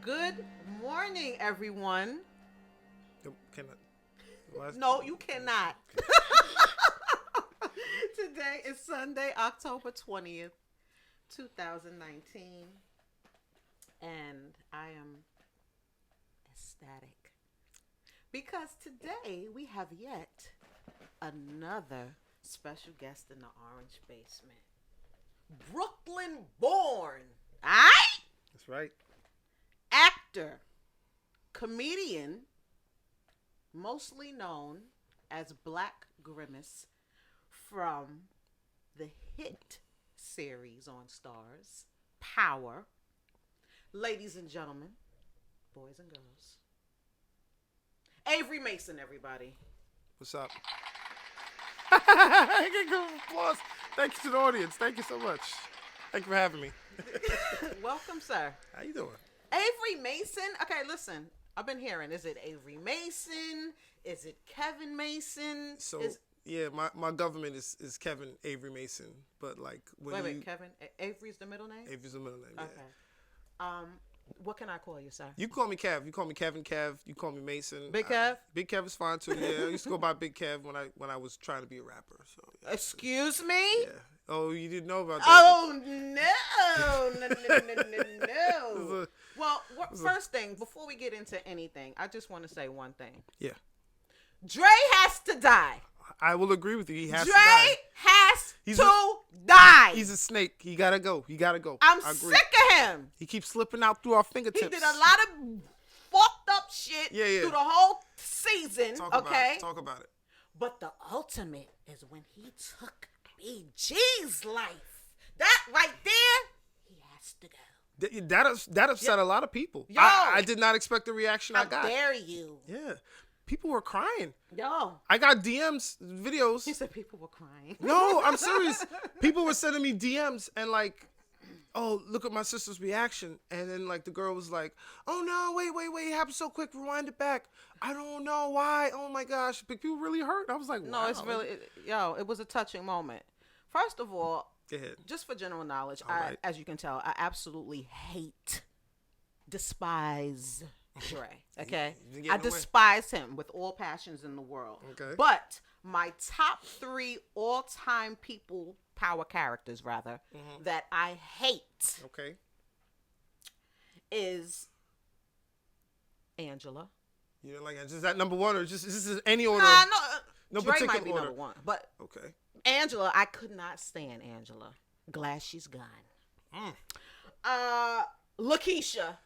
Good morning, everyone. Can No, you cannot. Today is Sunday, October 20th, 2019. And I am ecstatic because today we have yet another special guest in the Orange Basement. Brooklyn born. Aight? That's right. Actor, comedian, mostly known as Black Grimace from the hit series on Stars, Power. Ladies and gentlemen, boys and girls, Avery Mason, everybody. What's up? I can give applause. Thank you to the audience. Thank you so much. Thank you for having me. Welcome, sir. How you doing? Avery Mason. Okay, listen. I've been hearing. Is it Avery Mason? Is it Kevin Mason? Yeah, my government is Kevin Avery Mason, but like when wait, Kevin Avery's the middle name. Avery's the middle name. Yeah. Okay. What can I call you, sir? You call me Kev. You call me Kevin Kev. You call me Mason. Big Kev. Big Kev is fine too. Yeah, I used to go by Big Kev when I was trying to be a rapper. So. Yeah. Excuse me. Yeah. Oh, you didn't know about that? Oh no. Well, first thing before we get into anything, I just want to say one thing. Yeah. Dre has to die. I will agree with you. He has Dre to die. has to die. He's a snake. He gotta go. I'm sick of him. He keeps slipping out through our fingertips. He did a lot of fucked up shit through the whole season. Talk about it. But the ultimate is when he took BG's life. That right there, he has to go. That upset a lot of people. Yo, I did not expect the reaction I got. How dare you? Yeah. People were crying. Yo. I got DMs, videos. He said people were crying. No, I'm serious. People were sending me DMs and like, oh, look at my sister's reaction. And then like the girl was like, oh no, wait, it happened so quick. Rewind it back. I don't know why. Oh my gosh. But people really hurt. I was like, wow. No, it's really, it was a touching moment. First of all, just for general knowledge, as you can tell, I absolutely despise Dre. Okay, I despise him with all passions in the world. Okay, but my top 3 all-time power characters, that I hate. Okay, is Angela. You know, like is that number 1 or just is this any order? No Dre particular might be order. number 1, but okay. Angela, I could not stand Angela. Glad she's gone. Lakeisha.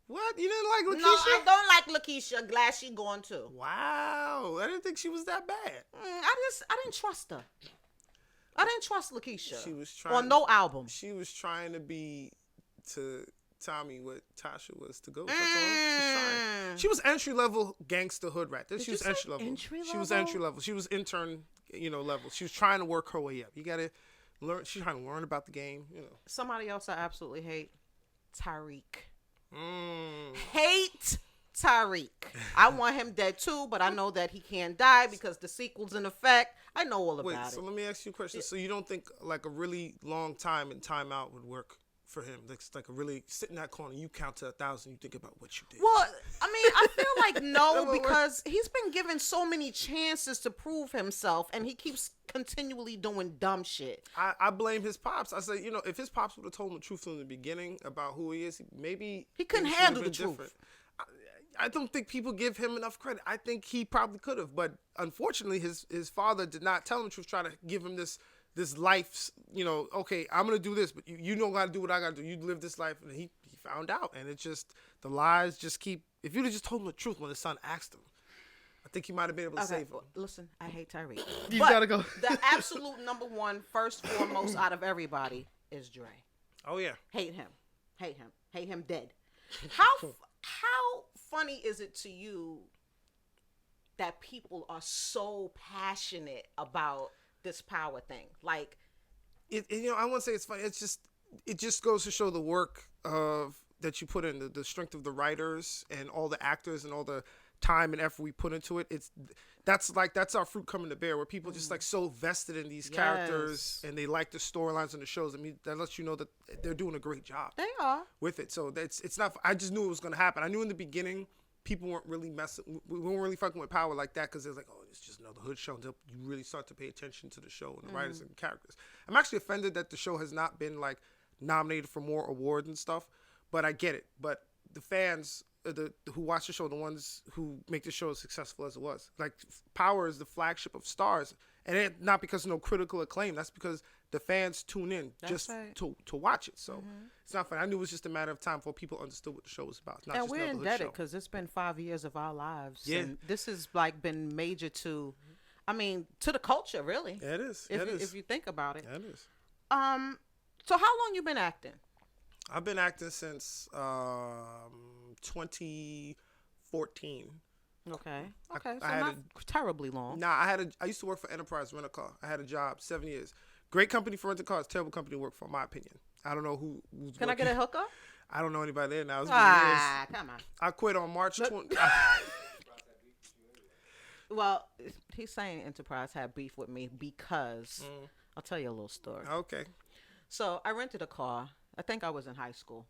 What? You didn't like Lakeisha? No, I don't like Lakeisha. Glad she gone too. Wow, I didn't think she was that bad. I didn't trust her. I didn't trust Lakeisha. She was trying on no album. She was trying to be to Tommy what Tasha was to Ghost. That's all. She's trying. She was entry level gangster hood rat. She was entry level. She was entry level. She was intern, level. She was trying to work her way up. You gotta learn. She's trying to learn about the game. Somebody else I absolutely hate, Tariq. Hate Tariq. I want him dead too, but I know that he can't die because the sequel's in effect. I know all about it. So let me ask you a question. So you don't think like a really long time and timeout would work for him? It's like a really sit in that corner, you count to 1,000, you think about what you did. Well, I mean, I feel like no, because he's been given so many chances to prove himself, and he keeps continually doing dumb shit. I blame his pops. I say, if his pops would have told him the truth from the beginning about who he is, maybe he couldn't handle the truth. Different. I don't think people give him enough credit. I think he probably could have, but unfortunately, his father did not tell him the truth. Try to give him this life, okay, I'm going to do this, but you don't got to do what I got to do. You live this life. And he found out. And it's just, the lies just keep, if you'd have just told him the truth when his son asked him, I think he might have been able to save him. Listen, I hate Tyree. You got to go. The absolute number 1, first, foremost out of everybody is Dre. Oh, yeah. Hate him. Hate him dead. How funny is it to you that people are so passionate about this power thing? Like, I won't say it's funny. It just goes to show the work of that you put in, the strength of the writers and all the actors and all the time and effort we put into it, that's our fruit coming to bear, where people just like so vested in these characters and they like the storylines and the shows. I mean, that lets you know that they're doing a great job. They are with it. So it's not. I just knew it was going to happen. I knew in the beginning people weren't really we weren't really fucking with Power like that, because it's like, oh, it's just another hood show. Until you really start to pay attention to the show and the writers and the characters. I'm actually offended that the show has not been like nominated for more awards and stuff, but I get it. But the fans, who watch the show, the ones who make the show as successful as it was, like Power is the flagship of Stars, and it, not because of no critical acclaim. That's because the fans tune in to watch it. So it's not funny. I knew it was just a matter of time before people understood what the show was about. Not and just we're another hood indebted show. because it's been 5 years of our lives. Yeah. And this has like been major to, I mean, to the culture, really. Yeah, it is. If you think about it. Yeah, it is. So how long you been acting? I've been acting since 2014. Okay. So I not terribly long. Nah, I used to work for Enterprise Rent a Car. I had a job 7 years. Great company for rent a cars. Terrible company to work for, in my opinion. I don't know who's. Can I get a hookup? I don't know anybody there now. It's Come on. I quit on March 20. Well, he's saying Enterprise had beef with me because I'll tell you a little story. Okay. So I rented a car. I think I was in high school.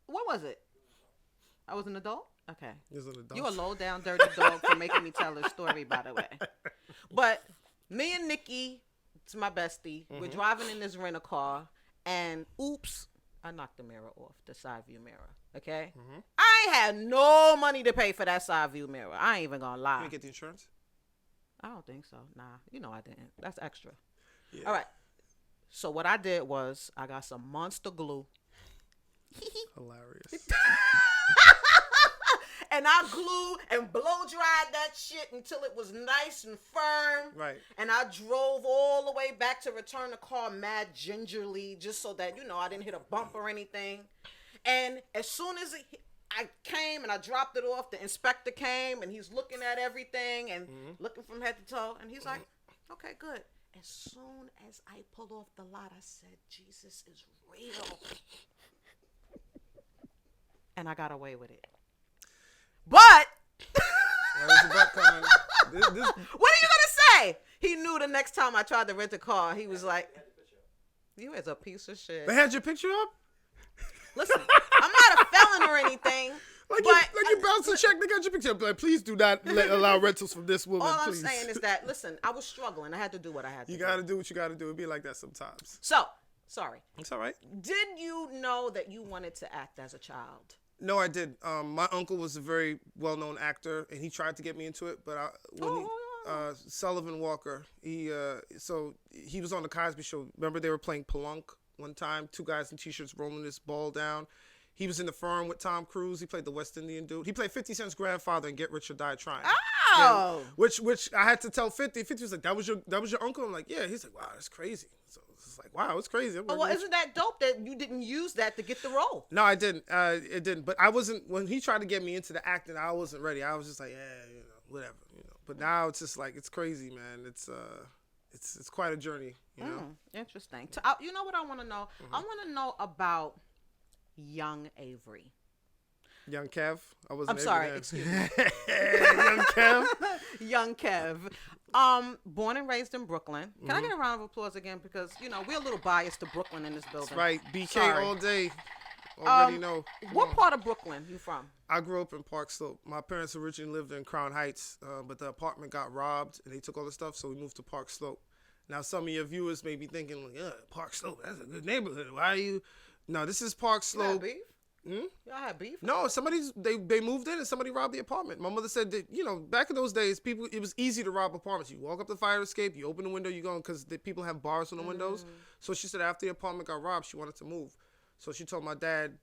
What was it? I was an adult? Okay. You're an adult. You a low down dirty dog for making me tell this story, by the way. But me and Nikki, it's my bestie, we're driving in this rental car, and oops, I knocked the mirror off, the side view mirror. Okay? I ain't had no money to pay for that side view mirror. I ain't even gonna lie. Can you get the insurance? I don't think so. Nah, you know I didn't. That's extra. Yeah. All right. So what I did was I got some Monster glue. Hilarious. And I glue and blow dried that shit until it was nice and firm. Right. And I drove all the way back to return the car mad gingerly, just so that, I didn't hit a bump or anything. And as soon as I came and I dropped it off, the inspector came and he's looking at everything and looking from head to toe. And he's like, okay, good. As soon as I pulled off the lot, I said, Jesus is real. And I got away with it. But Where's the butt coming? what are you gonna say? He knew the next time I tried to rent a car, he was like, "You is a piece of shit." They had your picture up? Listen, I'm not a felon or anything. Like you bounced a check, they got your picture up. Like, please do not allow rentals from this woman. All please. I'm saying is that, listen, I was struggling. I had to do what I had to do. You gotta do what you gotta do. It'd be like that sometimes. So, sorry. It's all right. Did you know that you wanted to act as a child? No, I did. My uncle was a very well-known actor, and he tried to get me into it. But Sullivan Walker, he was on the Cosby Show. Remember they were playing Pelunk one time? Two guys in T-shirts rolling this ball down. He was in The Firm with Tom Cruise. He played the West Indian dude. He played 50 Cent's grandfather in Get Rich or Die Trying. Oh! Yeah, which I had to tell 50. 50 was like, that was your uncle? I'm like, yeah. He's like, wow, that's crazy. So it's like, wow, it's crazy. I'm like, Well, isn't that dope that you didn't use that to get the role? No, I didn't. It didn't. But I wasn't, when he tried to get me into the acting, I wasn't ready. I was just like, yeah, whatever. But now it's just like, it's crazy, man. It's quite a journey, Interesting. You know what I want to know? I want to know about young Avery. Young Kev? I'm sorry, excuse me. Young Kev? Young Kev. Born and raised in Brooklyn. Can I get a round of applause again? Because, we're a little biased to Brooklyn in this building. That's right. BK Sorry. all day. Already know. What part of Brooklyn you from? I grew up in Park Slope. My parents originally lived in Crown Heights, but the apartment got robbed and they took all the stuff, so we moved to Park Slope. Now, some of your viewers may be thinking, Park Slope, that's a good neighborhood. Why are you? No, this is Park Slope. Y'all had beef? No, they moved in and somebody robbed the apartment. My mother said that, back in those days, it was easy to rob apartments. You walk up the fire escape, you open the window, you go, because people have bars on the windows. So she said after the apartment got robbed, she wanted to move. So she told my dad,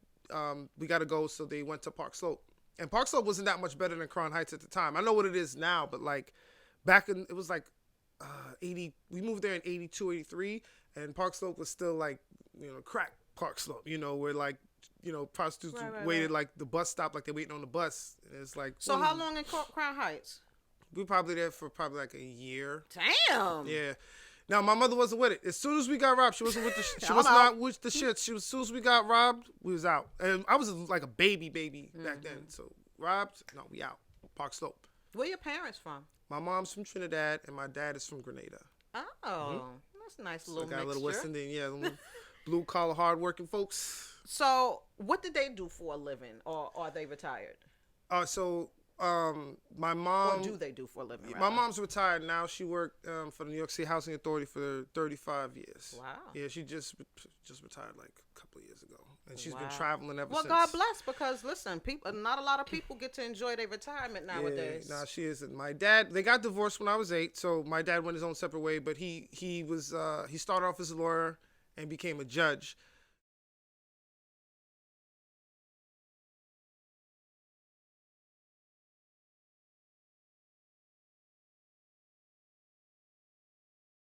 we got to go. So they went to Park Slope. And Park Slope wasn't that much better than Crown Heights at the time. I know what it is now, but like back in, it was like 80, we moved there in 82, 83, and Park Slope was still like, crack Park Slope, where like, prostitutes waited like the bus stop, like they're waiting on the bus. And it's like. So how long in Crown Heights? We were probably there for like a year. Damn. Yeah. Now my mother wasn't with it. As soon as we got robbed, she wasn't with the. She was not with the shit. As soon as we got robbed, we was out. And I was like a baby back then. So robbed. No, we out. Park Slope. Where your parents from? My mom's from Trinidad and my dad is from Grenada. Oh, that's a nice So little got a mixture. little West Indian, yeah, little blue collar, hardworking folks. So, what did they do for a living, or are they retired? My mom. What do they do for a living? My mom's retired now. She worked for the New York City Housing Authority for 35 years. Wow. Yeah, she just retired like a couple of years ago, and she's been traveling ever well, since. Well, God bless, because listen, not a lot of people get to enjoy their retirement nowadays. Yeah, nah, she isn't. My dad, they got divorced when I was 8, so my dad went his own separate way. But he started off as a lawyer and became a judge.